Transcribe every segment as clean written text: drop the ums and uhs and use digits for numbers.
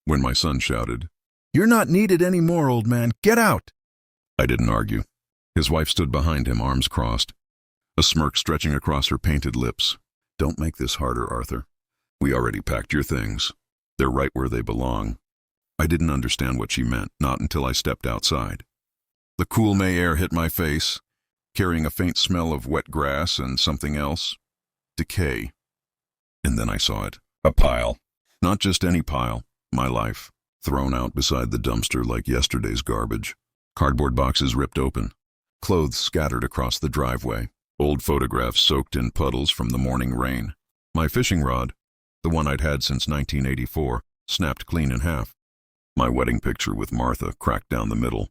when my son shouted, "You're not needed anymore, old man. Get out!" I didn't argue. His wife stood behind him, arms crossed, a smirk stretching across her painted lips. "Don't make this harder, Arthur. We already packed your things. They're right where they belong." I didn't understand what she meant, not until I stepped outside. The cool May air hit my face, carrying a faint smell of wet grass and something else. Decay. And then I saw it. A pile. Not just any pile. My life. Thrown out beside the dumpster like yesterday's garbage. Cardboard boxes ripped open. Clothes scattered across the driveway. Old photographs soaked in puddles from the morning rain. My fishing rod, the one I'd had since 1984, snapped clean in half. My wedding picture with Martha cracked down the middle.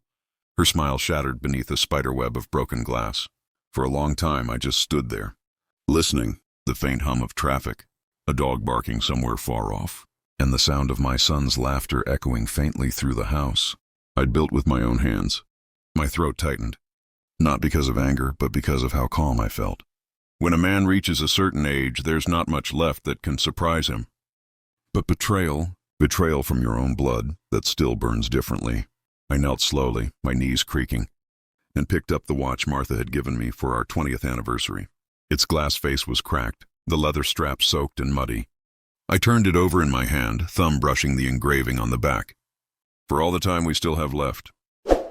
Her smile shattered beneath a spiderweb of broken glass. For a long time, I just stood there, listening, the faint hum of traffic, a dog barking somewhere far off, and the sound of my son's laughter echoing faintly through the house. I'd built with my own hands. My throat tightened, not because of anger, but because of how calm I felt. When a man reaches a certain age, there's not much left that can surprise him. But betrayal from your own blood, that still burns differently. I knelt slowly, my knees creaking, and picked up the watch Martha had given me for our 20th anniversary. Its glass face was cracked, the leather strap soaked and muddy. I turned it over in my hand, thumb brushing the engraving on the back. "For all the time we still have left."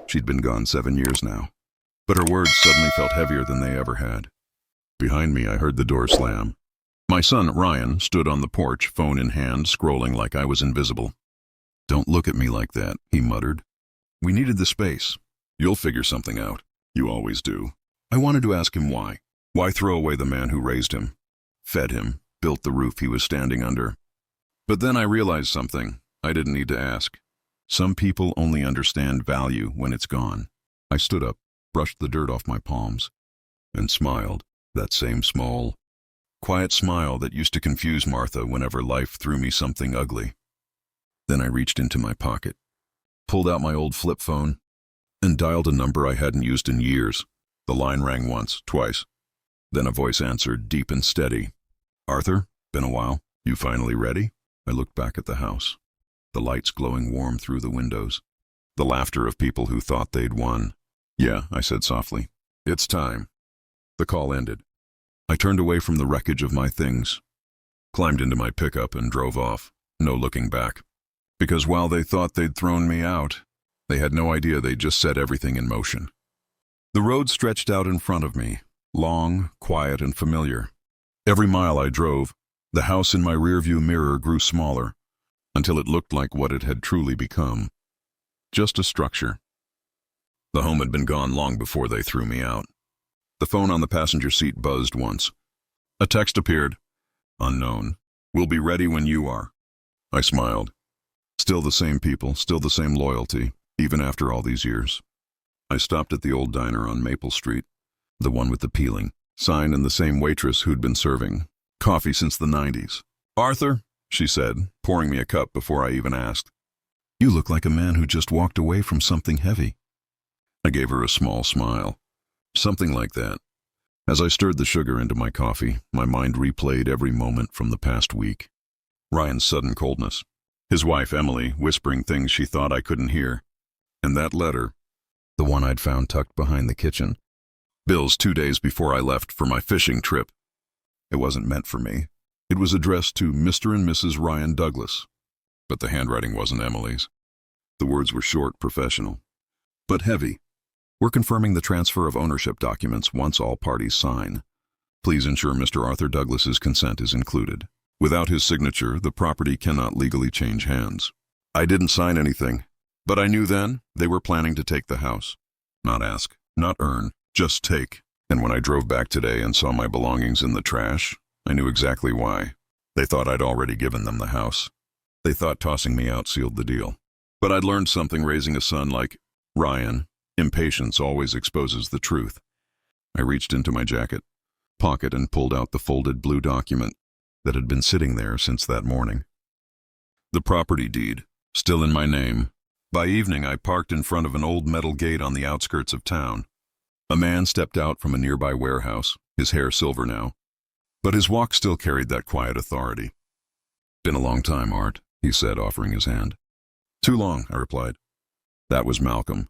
She'd been gone 7 years now, but her words suddenly felt heavier than they ever had. Behind me, I heard the door slam. My son, Ryan, stood on the porch, phone in hand, scrolling like I was invisible. "Don't look at me like that," he muttered. "We needed the space. You'll figure something out. You always do." I wanted to ask him why. Why throw away the man who raised him, fed him, built the roof he was standing under? But then I realized something I didn't need to ask. Some people only understand value when it's gone. I stood up, brushed the dirt off my palms, and smiled, that same small, quiet smile that used to confuse Martha whenever life threw me something ugly. Then I reached into my pocket, pulled out my old flip phone, and dialed a number I hadn't used in years. The line rang once, twice. Then a voice answered, deep and steady. "Arthur, been a while. You finally ready?" I looked back at the house, the lights glowing warm through the windows, the laughter of people who thought they'd won. "Yeah," I said softly. "It's time." The call ended. I turned away from the wreckage of my things, climbed into my pickup and drove off, no looking back. Because while they thought they'd thrown me out, they had no idea they'd just set everything in motion. The road stretched out in front of me, long, quiet, and familiar. Every mile I drove, the house in my rearview mirror grew smaller, until it looked like what it had truly become. Just a structure. The home had been gone long before they threw me out. The phone on the passenger seat buzzed once. A text appeared. Unknown. "We'll be ready when you are." I smiled. Still the same people, still the same loyalty, even after all these years. I stopped at the old diner on Maple Street, the one with the peeling sign and the same waitress who'd been serving coffee since the 90s. "Arthur," she said, pouring me a cup before I even asked. "You look like a man who just walked away from something heavy." I gave her a small smile. Something like that. As I stirred the sugar into my coffee, my mind replayed every moment from the past week. Ryan's sudden coldness, his wife, Emily, whispering things she thought I couldn't hear, and that letter, the one I'd found tucked behind the kitchen. Bills 2 days before I left for my fishing trip. It wasn't meant for me. It was addressed to Mr. and Mrs. Ryan Douglas, but the handwriting wasn't Emily's. The words were short, professional, but heavy. "We're confirming the transfer of ownership documents once all parties sign. Please ensure Mr. Arthur Douglas's consent is included. Without his signature, the property cannot legally change hands." I didn't sign anything, but I knew then they were planning to take the house. Not ask, not earn, just take. And when I drove back today and saw my belongings in the trash, I knew exactly why. They thought I'd already given them the house. They thought tossing me out sealed the deal. But I'd learned something raising a son like Ryan. Impatience always exposes the truth. I reached into my jacket pocket and pulled out the folded blue document that had been sitting there since that morning. The property deed, still in my name. By evening, I parked in front of an old metal gate on the outskirts of town. A man stepped out from a nearby warehouse, his hair silver now, but his walk still carried that quiet authority. "Been a long time, Art," he said, offering his hand. Too long, I replied. That was Malcolm,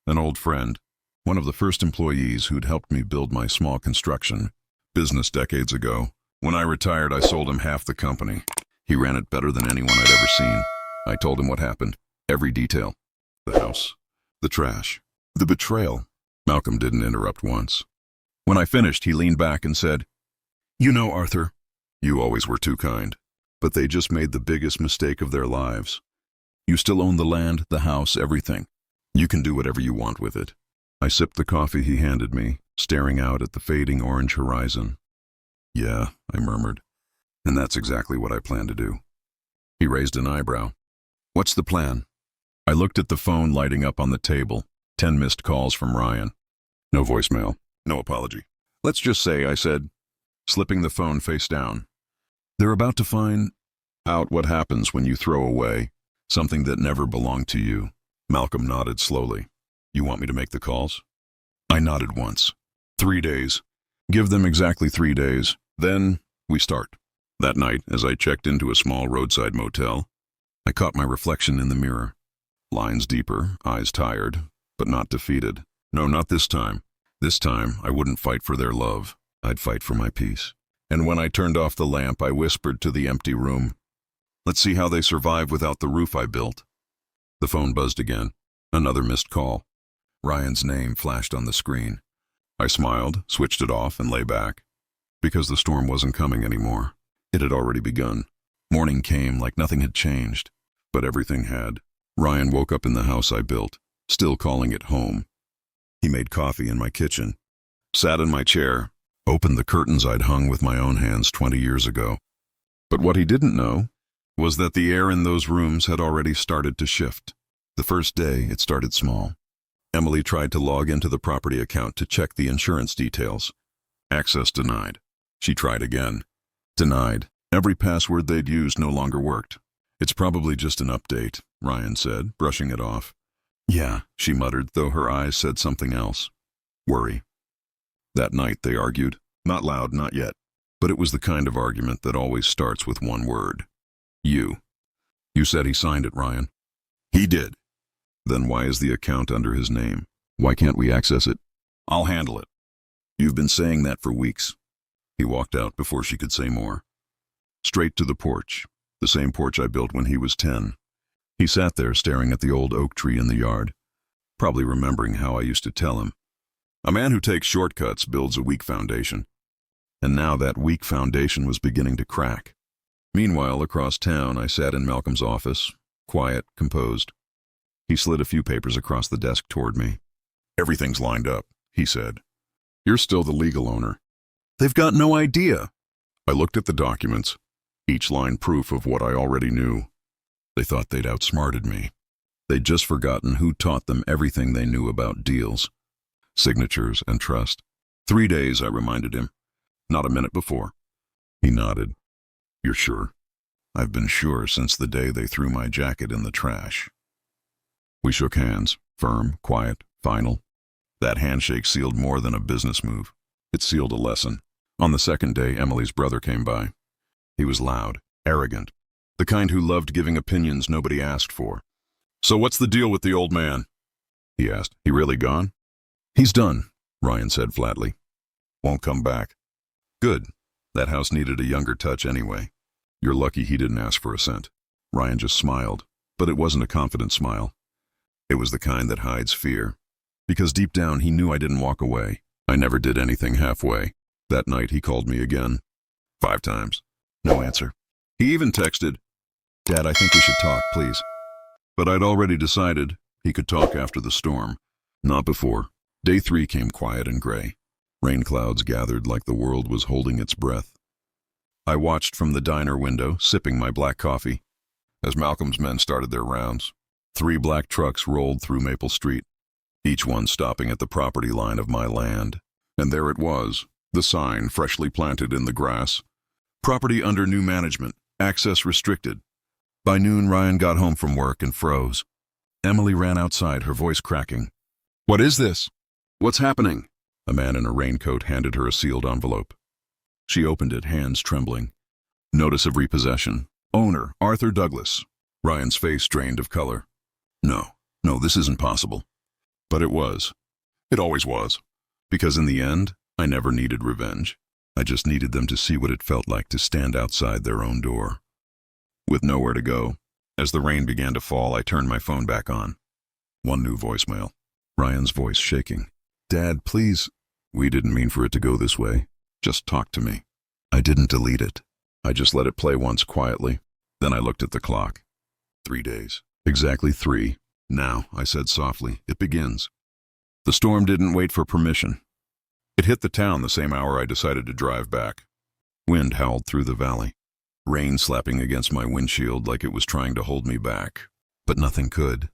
an old friend, one of the first employees who'd helped me build my small construction business decades ago. When I retired, I sold him half the company. He ran it better than anyone I'd ever seen. I told him what happened, every detail. The house, the trash, the betrayal. Malcolm didn't interrupt once. When I finished, he leaned back and said, "You know, Arthur, you always were too kind, but they just made the biggest mistake of their lives. You still own the land, the house, everything. You can do whatever you want with it." I sipped the coffee he handed me, staring out at the fading orange horizon. "Yeah," I murmured, "and that's exactly what I plan to do." He raised an eyebrow. "What's the plan?" I looked at the phone lighting up on the table, 10 missed calls from Ryan. No voicemail, no apology. "Let's just say," I said, slipping the phone face down, "they're about to find out what happens when you throw away something that never belonged to you." Malcolm nodded slowly. "You want me to make the calls?" I nodded once. 3 days. Give them exactly 3 days. Then we start. That night, as I checked into a small roadside motel, I caught my reflection in the mirror. Lines deeper, eyes tired, but not defeated. No, not this time. This time, I wouldn't fight for their love. I'd fight for my peace. And when I turned off the lamp, I whispered to the empty room, "Let's see how they survive without the roof I built." The phone buzzed again. Another missed call. Ryan's name flashed on the screen. I smiled, switched it off, and lay back. Because the storm wasn't coming anymore. It had already begun. Morning came like nothing had changed. But everything had. Ryan woke up in the house I built, still calling it home. He made coffee in my kitchen, sat in my chair, opened the curtains I'd hung with my own hands 20 years ago. But what he didn't know was that the air in those rooms had already started to shift. The first day, it started small. Emily tried to log into the property account to check the insurance details. Access denied. She tried again. Denied. Every password they'd used no longer worked. "It's probably just an update," Ryan said, brushing it off. "Yeah," she muttered, though her eyes said something else. Worry. That night they argued. Not loud, not yet. But it was the kind of argument that always starts with one word. You. "You said he signed it, Ryan." "He did." "Then why is the account under his name? Why can't we access it?" "I'll handle it." "You've been saying that for weeks." He walked out before she could say more. Straight to the porch, the same porch I built when he was 10. He sat there staring at the old oak tree in the yard, probably remembering how I used to tell him, "A man who takes shortcuts builds a weak foundation." And now that weak foundation was beginning to crack. Meanwhile, across town, I sat in Malcolm's office, quiet, composed. He slid a few papers across the desk toward me. "Everything's lined up," he said. "You're still the legal owner." "They've got no idea." I looked at the documents, each line proof of what I already knew. They thought they'd outsmarted me. They'd just forgotten who taught them everything they knew about deals, signatures, and trust. 3 days, I reminded him. Not a minute before. He nodded. "You're sure?" "I've been sure since the day they threw my jacket in the trash." We shook hands, firm, quiet, final. That handshake sealed more than a business move. It sealed a lesson. On the second day, Emily's brother came by. He was loud, arrogant, the kind who loved giving opinions nobody asked for. "So what's the deal with the old man?" he asked. "He really gone?" "He's done," Ryan said flatly. "Won't come back." "Good. That house needed a younger touch anyway. You're lucky he didn't ask for a cent." Ryan just smiled, but it wasn't a confident smile. It was the kind that hides fear. Because deep down he knew I didn't walk away. I never did anything halfway. That night he called me again. 5 times. No answer. He even texted, "Dad, I think we should talk, please." But I'd already decided he could talk after the storm. Not before. Day 3 came quiet and gray. Rain clouds gathered like the world was holding its breath. I watched from the diner window, sipping my black coffee, as Malcolm's men started their rounds. 3 black trucks rolled through Maple Street, each one stopping at the property line of my land. And there it was, the sign freshly planted in the grass. "Property under new management. Access restricted." By noon, Ryan got home from work and froze. Emily ran outside, her voice cracking. "What is this? What's happening?" A man in a raincoat handed her a sealed envelope. She opened it, hands trembling. Notice of repossession. Owner, Arthur Douglas. Ryan's face drained of color. No, this isn't possible. But it was. It always was. Because in the end, I never needed revenge. I just needed them to see what it felt like to stand outside their own door. With nowhere to go, as the rain began to fall, I turned my phone back on. One new voicemail. Ryan's voice shaking. Dad, please. We didn't mean for it to go this way. Just talk to me. I didn't delete it. I just let it play once quietly. Then I looked at the clock. 3 days. Exactly 3. Now, I said softly, it begins. The storm didn't wait for permission. It hit the town the same hour I decided to drive back. Wind howled through the valley. Rain slapping against my windshield like it was trying to hold me back. But nothing could.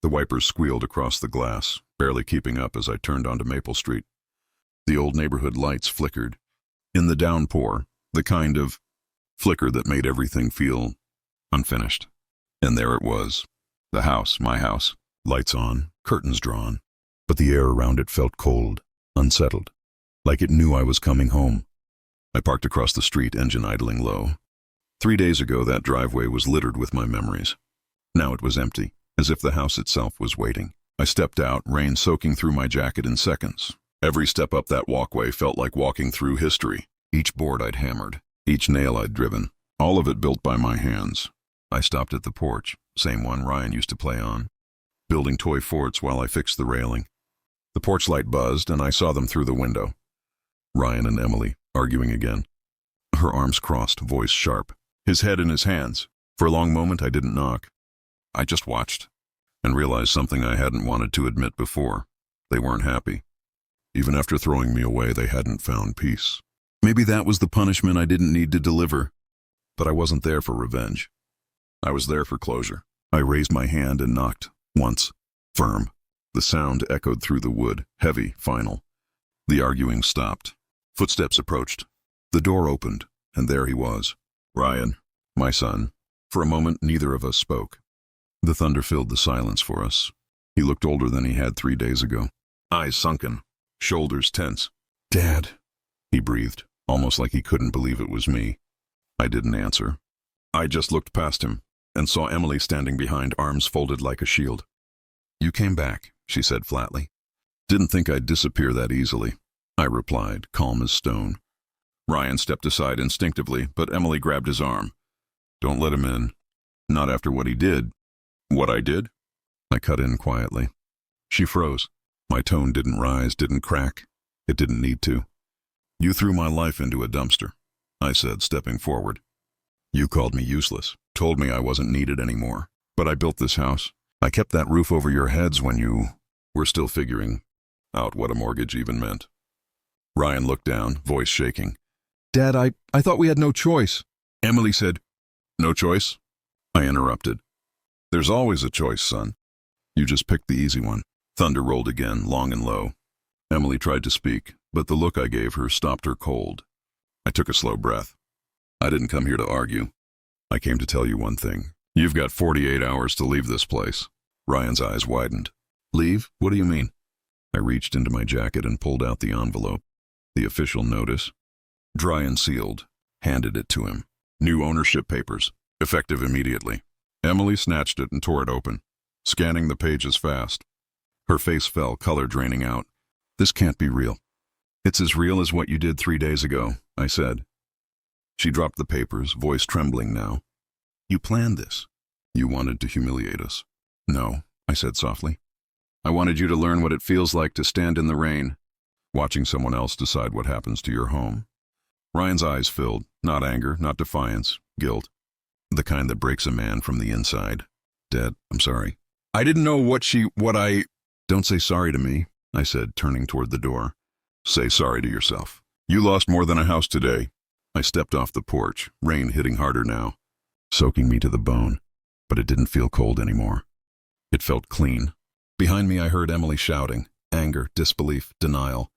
The wipers squealed across the glass, barely keeping up as I turned onto Maple Street. The old neighborhood lights flickered. In the downpour, the kind of flicker that made everything feel unfinished. And there it was. The house, my house. Lights on, curtains drawn. But the air around it felt cold, unsettled. Like it knew I was coming home. I parked across the street, engine idling low. 3 days ago, that driveway was littered with my memories. Now it was empty, as if the house itself was waiting. I stepped out, rain soaking through my jacket in seconds. Every step up that walkway felt like walking through history. Each board I'd hammered, each nail I'd driven, all of it built by my hands. I stopped at the porch, same one Ryan used to play on, building toy forts while I fixed the railing. The porch light buzzed, and I saw them through the window. Ryan and Emily, arguing again. Her arms crossed, voice sharp, his head in his hands. For a long moment, I didn't knock. I just watched, and realized something I hadn't wanted to admit before. They weren't happy. Even after throwing me away, they hadn't found peace. Maybe that was the punishment I didn't need to deliver. But I wasn't there for revenge. I was there for closure. I raised my hand and knocked, once, firm. The sound echoed through the wood, heavy, final. The arguing stopped. Footsteps approached. The door opened, and there he was. Ryan, my son. For a moment, neither of us spoke. The thunder filled the silence for us. He looked older than he had 3 days ago. Eyes sunken, shoulders tense. Dad, he breathed, almost like he couldn't believe it was me. I didn't answer. I just looked past him and saw Emily standing behind, arms folded like a shield. You came back, she said flatly. Didn't think I'd disappear that easily, I replied, calm as stone. Ryan stepped aside instinctively, but Emily grabbed his arm. Don't let him in. Not after what he did. What I did? I cut in quietly. She froze. My tone didn't rise, didn't crack. It didn't need to. You threw my life into a dumpster, I said, stepping forward. You called me useless, told me I wasn't needed anymore. But I built this house. I kept that roof over your heads when you were still figuring out what a mortgage even meant. Ryan looked down, voice shaking. Dad, I thought we had no choice. Emily said, no choice? I interrupted. There's always a choice, son. You just picked the easy one. Thunder rolled again, long and low. Emily tried to speak, but the look I gave her stopped her cold. I took a slow breath. I didn't come here to argue. I came to tell you one thing. You've got 48 hours to leave this place. Ryan's eyes widened. Leave? What do you mean? I reached into my jacket and pulled out the envelope. The official notice. Dry and sealed. Handed it to him. New ownership papers. Effective immediately. Emily snatched it and tore it open, scanning the pages fast. Her face fell, color draining out. This can't be real. It's as real as what you did 3 days ago, I said. She dropped the papers, voice trembling now. You planned this. You wanted to humiliate us. No, I said softly. I wanted you to learn what it feels like to stand in the rain, watching someone else decide what happens to your home. Ryan's eyes filled, not anger, not defiance, guilt. The kind that breaks a man from the inside. Dad, I'm sorry. I didn't know what I... Don't say sorry to me, I said, turning toward the door. Say sorry to yourself. You lost more than a house today. I stepped off the porch, rain hitting harder now, soaking me to the bone, but it didn't feel cold anymore. It felt clean. Behind me I heard Emily shouting, anger, disbelief, denial.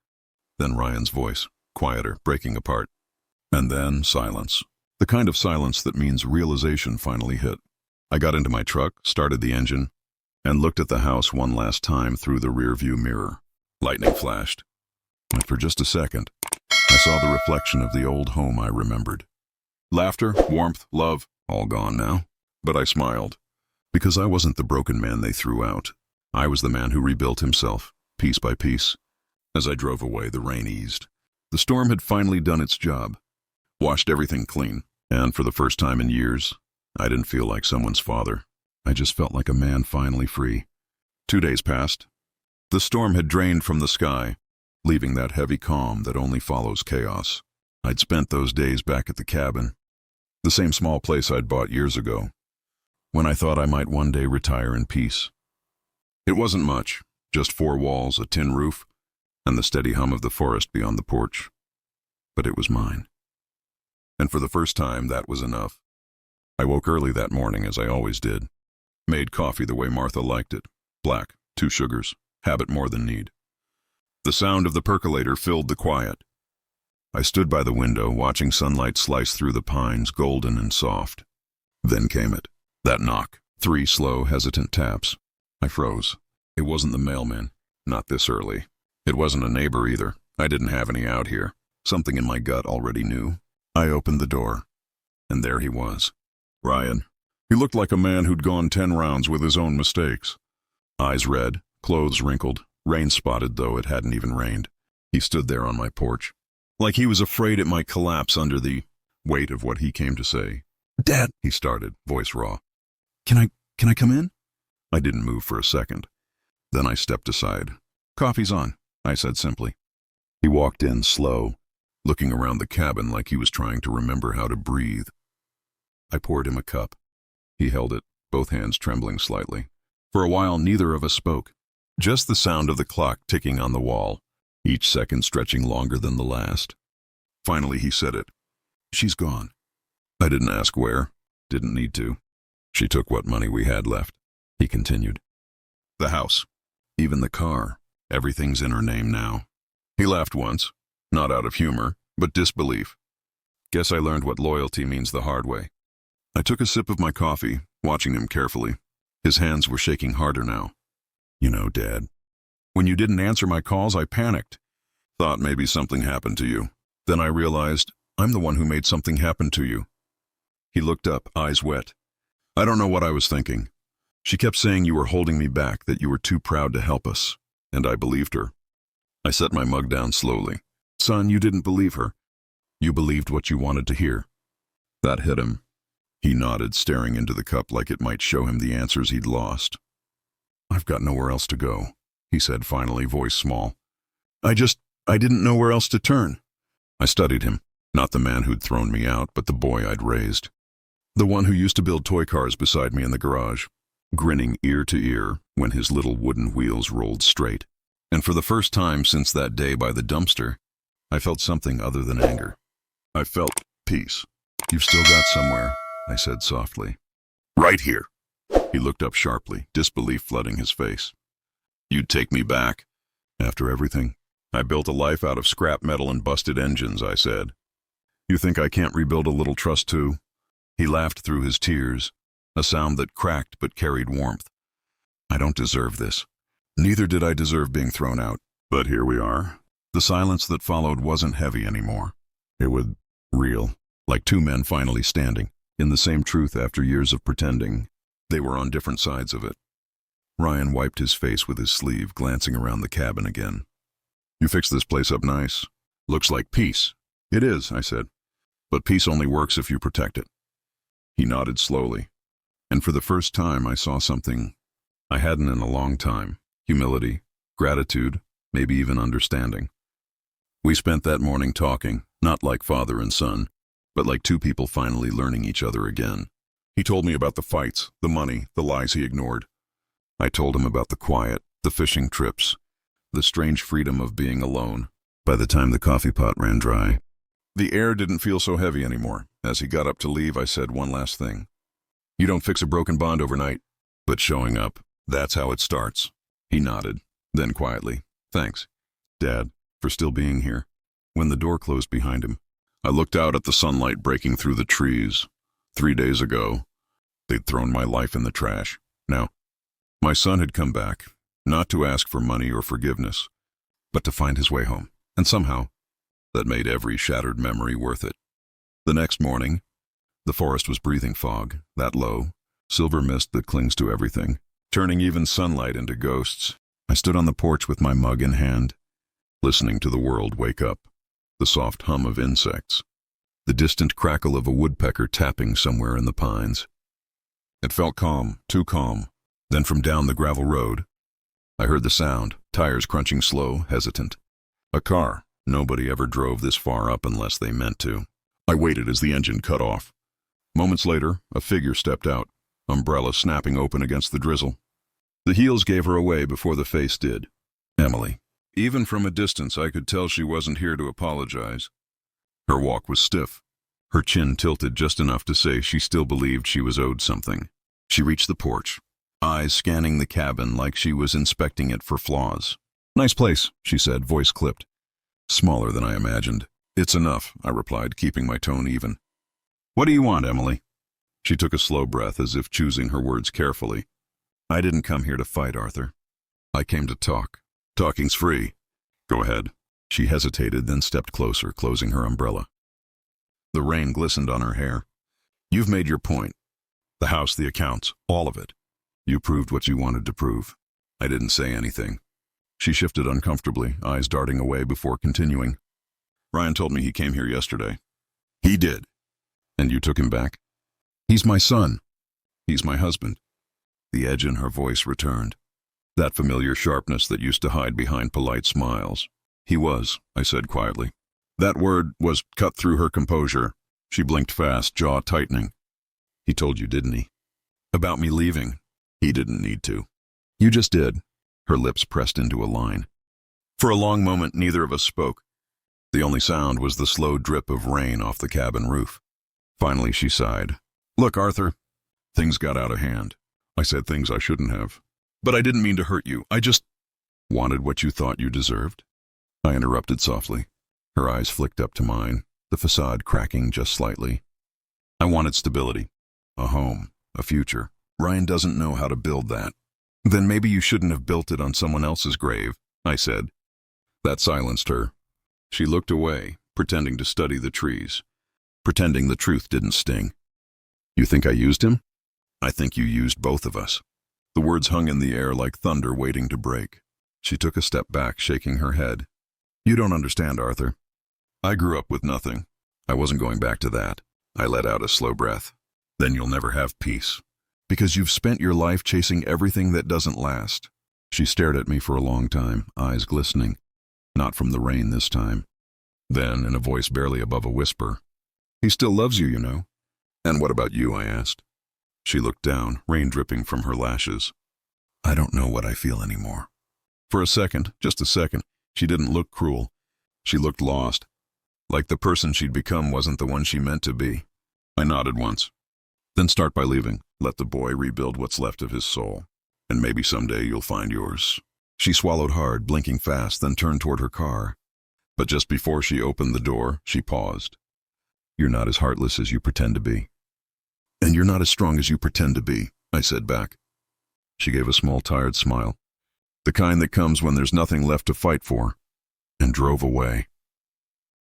Then Ryan's voice, quieter, breaking apart. And then silence. The kind of silence that means realization finally hit. I got into my truck, started the engine, and looked at the house one last time through the rearview mirror. Lightning flashed. And for just a second, I saw the reflection of the old home I remembered. Laughter, warmth, love, all gone now. But I smiled. Because I wasn't the broken man they threw out. I was the man who rebuilt himself, piece by piece. As I drove away, the rain eased. The storm had finally done its job, washed everything clean, and for the first time in years, I didn't feel like someone's father. I just felt like a man finally free. 2 days passed. The storm had drained from the sky, leaving that heavy calm that only follows chaos. I'd spent those days back at the cabin, the same small place I'd bought years ago, when I thought I might one day retire in peace. It wasn't much, just 4 walls, a tin roof, and the steady hum of the forest beyond the porch. But it was mine. And for the first time, that was enough. I woke early that morning, as I always did. Made coffee the way Martha liked it. Black, 2 sugars, habit more than need. The sound of the percolator filled the quiet. I stood by the window, watching sunlight slice through the pines, golden and soft. Then came it. That knock. 3 slow, hesitant taps. I froze. It wasn't the mailman. Not this early. It wasn't a neighbor either. I didn't have any out here. Something in my gut already knew. I opened the door, and there he was. Ryan. He looked like a man who'd gone 10 rounds with his own mistakes. Eyes red, clothes wrinkled, rain-spotted though it hadn't even rained. He stood there on my porch, like he was afraid it might collapse under the weight of what he came to say. "Dad," he started, voice raw. Can I come in?" I didn't move for a second. Then I stepped aside. "Coffee's on," I said simply. He walked in slow, looking around the cabin like he was trying to remember how to breathe. I poured him a cup. He held it, both hands trembling slightly. For a while, neither of us spoke. Just the sound of the clock ticking on the wall, each second stretching longer than the last. Finally, he said it. "She's gone." I didn't ask where. Didn't need to. "She took what money we had left," he continued. "The house. Even the car. Everything's in her name now." He laughed once, not out of humor, but disbelief. Guess I learned what loyalty means the hard way. I took a sip of my coffee, watching him carefully. His hands were shaking harder now. "You know, Dad, when you didn't answer my calls, I panicked. Thought maybe something happened to you. Then I realized I'm the one who made something happen to you." He looked up, eyes wet. "I don't know what I was thinking. She kept saying you were holding me back, that you were too proud to help us, and I believed her." I set my mug down slowly. "Son, you didn't believe her. You believed what you wanted to hear." That hit him. He nodded, staring into the cup like it might show him the answers he'd lost. "I've got nowhere else to go," he said finally, voice small. I didn't know where else to turn." I studied him, not the man who'd thrown me out, but the boy I'd raised. The one who used to build toy cars beside me in the garage, grinning ear to ear when his little wooden wheels rolled straight. And for the first time since that day by the dumpster, I felt something other than anger. I felt peace. "You've still got somewhere," I said softly. "Right here." He looked up sharply, disbelief flooding his face. "You'd take me back?" "After everything. I built a life out of scrap metal and busted engines," I said. "You think I can't rebuild a little trust too?" He laughed through his tears, a sound that cracked but carried warmth. "I don't deserve this. Neither did I deserve being thrown out. But here we are." The silence that followed wasn't heavy anymore. It was real, like 2 men finally standing, in the same truth after years of pretending. They were on different sides of it. Ryan wiped his face with his sleeve, glancing around the cabin again. "You fixed this place up nice. Looks like peace." "It is," I said. "But peace only works if you protect it." He nodded slowly. And for the first time I saw something I hadn't in a long time. Humility, gratitude, maybe even understanding. We spent that morning talking, not like father and son, but like 2 people finally learning each other again. He told me about the fights, the money, the lies he ignored. I told him about the quiet, the fishing trips, the strange freedom of being alone. By the time the coffee pot ran dry, the air didn't feel so heavy anymore. As he got up to leave, I said one last thing. "You don't fix a broken bond overnight, but showing up, that's how it starts." He nodded, then quietly, "Thanks, Dad, for still being here." When the door closed behind him, I looked out at the sunlight breaking through the trees. 3 days ago, they'd thrown my life in the trash. Now, my son had come back, not to ask for money or forgiveness, but to find his way home. And somehow, that made every shattered memory worth it. The next morning, the forest was breathing fog, that low, silver mist that clings to everything, turning even sunlight into ghosts. I stood on the porch with my mug in hand, listening to the world wake up, the soft hum of insects, the distant crackle of a woodpecker tapping somewhere in the pines. It felt calm, too calm. Then from down the gravel road, I heard the sound, tires crunching slow, hesitant. A car. Nobody ever drove this far up unless they meant to. I waited as the engine cut off. Moments later, a figure stepped out, umbrella snapping open against the drizzle. The heels gave her away before the face did. Emily. Even from a distance, I could tell she wasn't here to apologize. Her walk was stiff, her chin tilted just enough to say she still believed she was owed something. She reached the porch, eyes scanning the cabin like she was inspecting it for flaws. "Nice place," she said, voice clipped. "Smaller than I imagined." "It's enough," I replied, keeping my tone even. "What do you want, Emily?" She took a slow breath as if choosing her words carefully. "I didn't come here to fight, Arthur. I came to talk. Talking's free." "Go ahead." She hesitated, then stepped closer, closing her umbrella. The rain glistened on her hair. "You've made your point. The house, the accounts, all of it. You proved what you wanted to prove." I didn't say anything. She shifted uncomfortably, eyes darting away before continuing. "Ryan told me he came here yesterday." "He did." "And you took him back?" "He's my son." "He's my husband." The edge in her voice returned, that familiar sharpness that used to hide behind polite smiles. "He was," I said quietly. That word was cut through her composure. She blinked fast, jaw tightening. "He told you, didn't he?" "About me leaving." "He didn't need to." "You just did." Her lips pressed into a line. For a long moment, neither of us spoke. The only sound was the slow drip of rain off the cabin roof. Finally, she sighed. "Look, Arthur, things got out of hand. I said things I shouldn't have. But I didn't mean to hurt you. I just wanted what you thought you deserved." I interrupted softly. Her eyes flicked up to mine, the facade cracking just slightly. "I wanted stability. A home. A future. Ryan doesn't know how to build that." "Then maybe you shouldn't have built it on someone else's grave," I said. That silenced her. She looked away, pretending to study the trees, pretending the truth didn't sting. "You think I used him?" "I think you used both of us." The words hung in the air like thunder waiting to break. She took a step back, shaking her head. "You don't understand, Arthur. I grew up with nothing. I wasn't going back to that." I let out a slow breath. "Then you'll never have peace. Because you've spent your life chasing everything that doesn't last." She stared at me for a long time, eyes glistening. Not from the rain this time. Then, in a voice barely above a whisper, "He still loves you, you know." "And what about you?" I asked. She looked down, rain dripping from her lashes. "I don't know what I feel anymore." For a second, just a second, she didn't look cruel. She looked lost. Like the person she'd become wasn't the one she meant to be. I nodded once. "Then start by leaving. Let the boy rebuild what's left of his soul. And maybe someday you'll find yours." She swallowed hard, blinking fast, then turned toward her car. But just before she opened the door, she paused. "You're not as heartless as you pretend to be." "And you're not as strong as you pretend to be," I said back. She gave a small, tired smile. The kind that comes when there's nothing left to fight for. And drove away.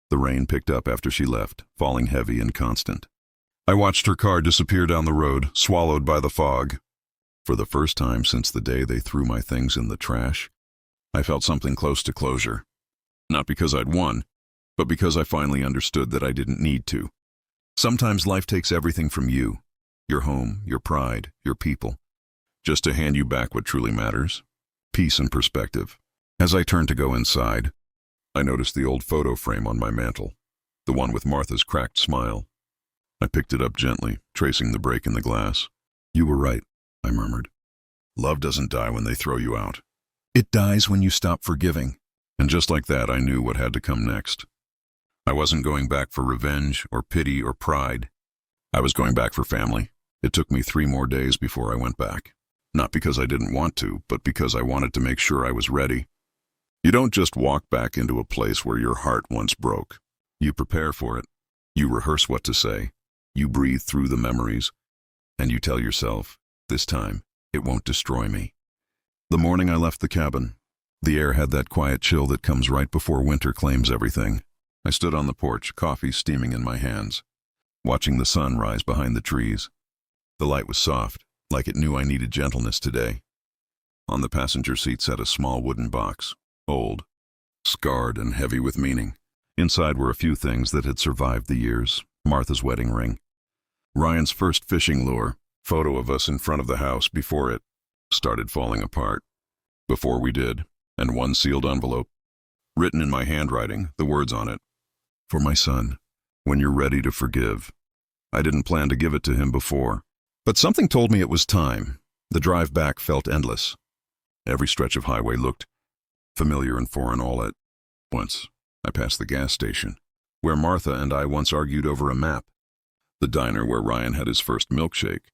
The rain picked up after she left, falling heavy and constant. I watched her car disappear down the road, swallowed by the fog. For the first time since the day they threw my things in the trash, I felt something close to closure. Not because I'd won, but because I finally understood that I didn't need to. Sometimes life takes everything from you, your home, your pride, your people, just to hand you back what truly matters, peace and perspective. As I turned to go inside, I noticed the old photo frame on my mantel, the one with Martha's cracked smile. I picked it up gently, tracing the break in the glass. "You were right," I murmured. "Love doesn't die when they throw you out. It dies when you stop forgiving." And just like that, I knew what had to come next. I wasn't going back for revenge or pity or pride. I was going back for family. It took me 3 more days before I went back. Not because I didn't want to, but because I wanted to make sure I was ready. You don't just walk back into a place where your heart once broke. You prepare for it. You rehearse what to say. You breathe through the memories. And you tell yourself, this time, it won't destroy me. The morning I left the cabin, the air had that quiet chill that comes right before winter claims everything. I stood on the porch, coffee steaming in my hands, watching the sun rise behind the trees. The light was soft, like it knew I needed gentleness today. On the passenger seat sat a small wooden box, old, scarred and heavy with meaning. Inside were a few things that had survived the years: Martha's wedding ring, Ryan's first fishing lure, photo of us in front of the house before it started falling apart. Before we did, and one sealed envelope, written in my handwriting, the words on it: "For my son, when you're ready to forgive." I didn't plan to give it to him before, but something told me it was time. The drive back felt endless. Every stretch of highway looked familiar and foreign all at once. I passed the gas station, where Martha and I once argued over a map, the diner where Ryan had his first milkshake,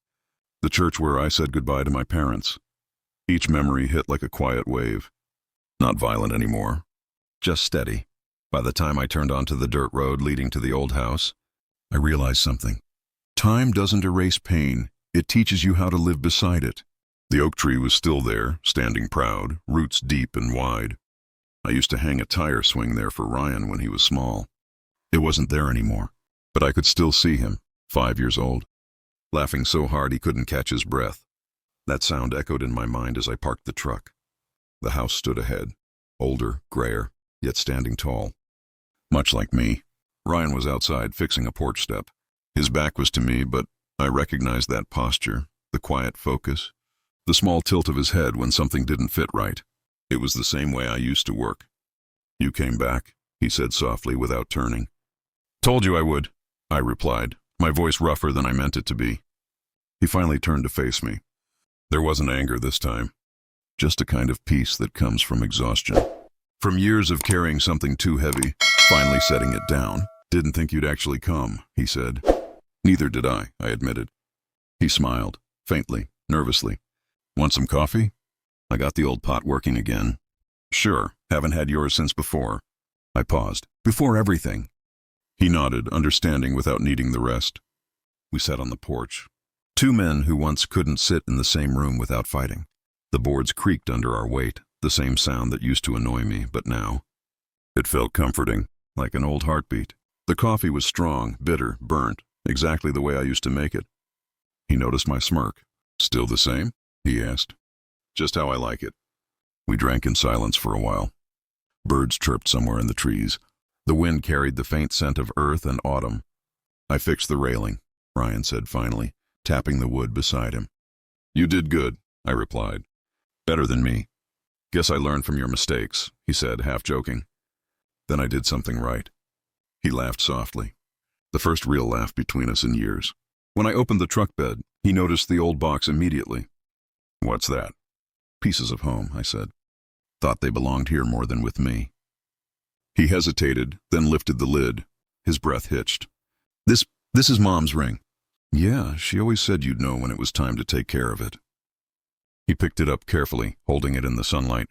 the church where I said goodbye to my parents. Each memory hit like a quiet wave. Not violent anymore, just steady. By the time I turned onto the dirt road leading to the old house, I realized something. Time doesn't erase pain, it teaches you how to live beside it. The oak tree was still there, standing proud, roots deep and wide. I used to hang a tire swing there for Ryan when he was small. It wasn't there anymore, but I could still see him, 5 years old, laughing so hard he couldn't catch his breath. That sound echoed in my mind as I parked the truck. The house stood ahead, older, grayer, yet standing tall. Much like me, Ryan was outside fixing a porch step. His back was to me, but I recognized that posture, the quiet focus, the small tilt of his head when something didn't fit right. It was the same way I used to work. "You came back," he said softly without turning. "Told you I would," I replied, my voice rougher than I meant it to be. He finally turned to face me. There wasn't anger this time, just a kind of peace that comes from exhaustion. From years of carrying something too heavy, finally setting it down. "Didn't think you'd actually come," he said. "Neither did I admitted. He smiled, faintly, nervously. "Want some coffee?" I got the old pot working again. "Sure, haven't had yours since before." I paused. "Before everything." He nodded, understanding without needing the rest. We sat on the porch. Two men who once couldn't sit in the same room without fighting. The boards creaked under our weight, the same sound that used to annoy me, but now it felt comforting, like an old heartbeat. The coffee was strong, bitter, burnt, exactly the way I used to make it. He noticed my smirk. "Still the same?" he asked. "Just how I like it." We drank in silence for a while. Birds chirped somewhere in the trees. The wind carried the faint scent of earth and autumn. "I fixed the railing," Ryan said finally, tapping the wood beside him. "You did good," I replied. "Better than me. Guess I learned from your mistakes," he said, half joking. "Then I did something right." He laughed softly. The first real laugh between us in years. When I opened the truck bed, he noticed the old box immediately. "What's that?" "Pieces of home," I said. "Thought they belonged here more than with me." He hesitated, then lifted the lid. His breath hitched. This is Mom's ring." "Yeah, she always said you'd know when it was time to take care of it." He picked it up carefully, holding it in the sunlight.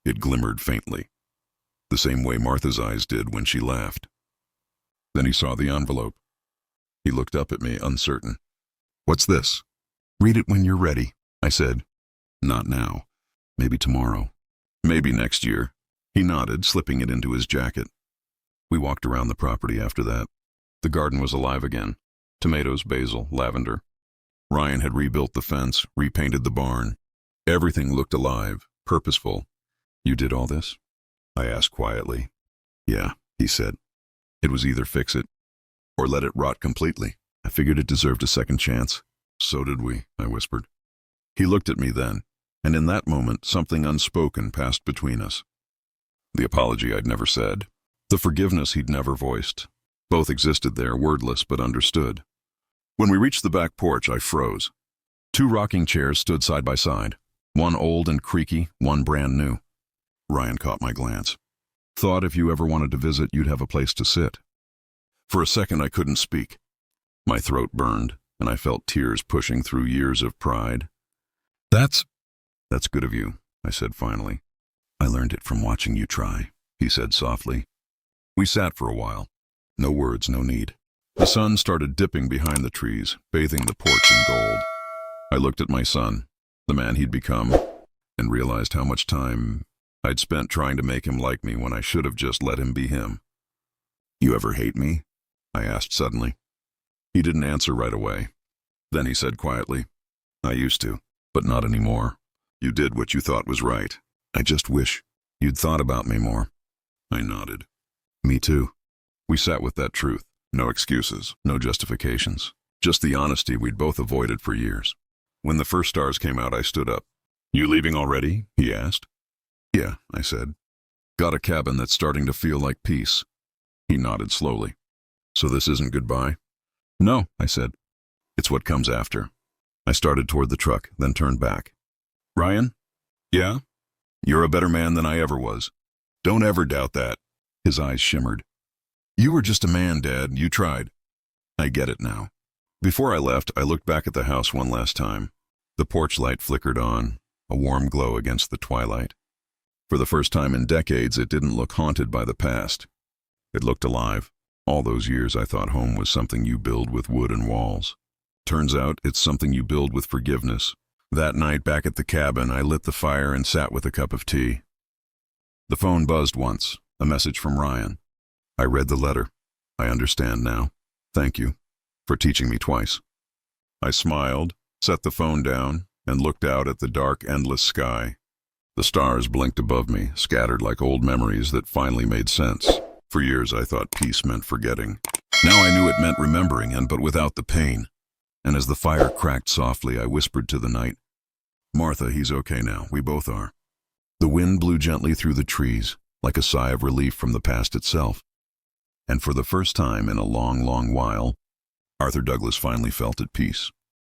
It glimmered faintly, the same way Martha's eyes did when she laughed. Then he saw the envelope. He looked up at me, uncertain. "What's this?" "Read it when you're ready," I said. "Not now. Maybe tomorrow. Maybe next year." He nodded, slipping it into his jacket. We walked around the property after that. The garden was alive again. Tomatoes, basil, lavender. Ryan had rebuilt the fence, repainted the barn. Everything looked alive, purposeful. "You did all this?" I asked quietly. "Yeah," he said. "It was either fix it or let it rot completely. I figured it deserved a second chance." "So did we," I whispered. He looked at me then, and in that moment something unspoken passed between us. The apology I'd never said, the forgiveness he'd never voiced. Both existed there, wordless but understood. When we reached the back porch, I froze. 2 rocking chairs stood side by side, one old and creaky, one brand new. Ryan caught my glance. "Thought if you ever wanted to visit, you'd have a place to sit." For a second, I couldn't speak. My throat burned, and I felt tears pushing through years of pride. That's good of you," I said finally. "I learned it from watching you try," he said softly. We sat for a while. No words, no need. The sun started dipping behind the trees, bathing the porch in gold. I looked at my son, the man he'd become, and realized how much time I'd spent trying to make him like me when I should have just let him be him. "You ever hate me?" I asked suddenly. He didn't answer right away. Then he said quietly, I used to, but not anymore. You did what you thought was right. I just wish you'd thought about me more. I nodded. Me too. We sat with that truth. No excuses, no justifications. Just the honesty we'd both avoided for years. When the first stars came out, I stood up. You leaving already? He asked. Yeah, I said. Got a cabin that's starting to feel like peace. He nodded slowly. So this isn't goodbye? No, I said. It's what comes after. I started toward the truck, then turned back. Ryan? Yeah? You're a better man than I ever was. Don't ever doubt that. His eyes shimmered. You were just a man, Dad. You tried. I get it now. Before I left, I looked back at the house one last time. The porch light flickered on, a warm glow against the twilight. For the first time in decades, it didn't look haunted by the past. It looked alive. All those years I thought home was something you build with wood and walls. Turns out it's something you build with forgiveness. That night back at the cabin, I lit the fire and sat with a cup of tea. The phone buzzed once, a message from Ryan. I read the letter. I understand now. Thank you for teaching me twice. I smiled, set the phone down, and looked out at the dark, endless sky. The stars blinked above me, scattered like old memories that finally made sense. For years I thought peace meant forgetting. Now I knew it meant remembering, but without the pain. And as the fire cracked softly, I whispered to the night, Martha, he's okay now. We both are. The wind blew gently through the trees, like a sigh of relief from the past itself. And for the first time in a long, long while, Arthur Douglas finally felt at peace.